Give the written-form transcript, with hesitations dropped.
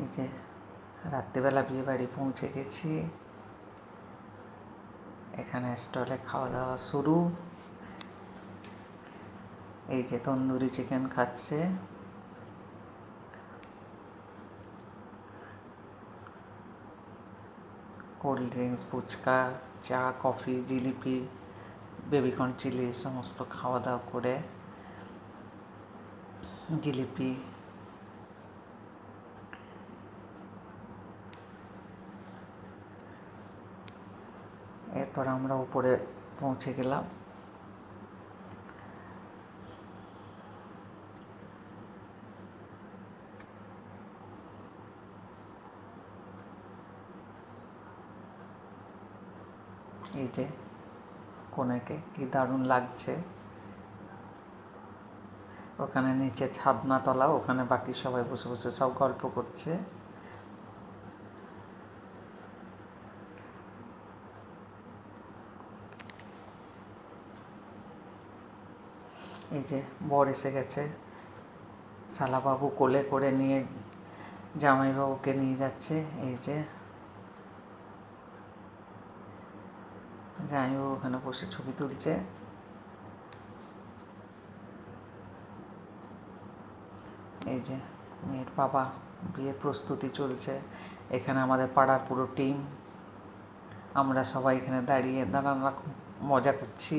এই যে রাত্রিবেলা বিয়ে বাড়ি পৌঁছে গেছি। এখানে স্টলে খাওয়া দাওয়া শুরু। এই যে তন্দুরি চিকেন খাচ্ছে। কোল্ড ড্রিঙ্কস, ফুচকা, চা, কফি, জিলিপি, বেবিকর্ন চিলি সমস্ত খাওয়া দাওয়া করে জিলিপি এরপর আমরা উপরে পৌঁছে গেলাম। এই যে কনেকে কি দারুণ লাগছে। ওখানে নিচে ছাদনা তলা, ওখানে বাকি সবাই বসে বসে সব গল্প করছে। এই যে বর এসে গেছে, শালাবাবু কোলে করে নিয়ে জামাইবাবুকে নিয়ে যাচ্ছে। এই যে জামাইবাবু ওখানে বসে ছবি তুলছে। এই যে মেয়ের বাবা, বিয়ের প্রস্তুতি চলছে। এখানে আমাদের পাড়ার পুরো টিম, আমরা সবাই এখানে দাঁড়ান মজা করছি।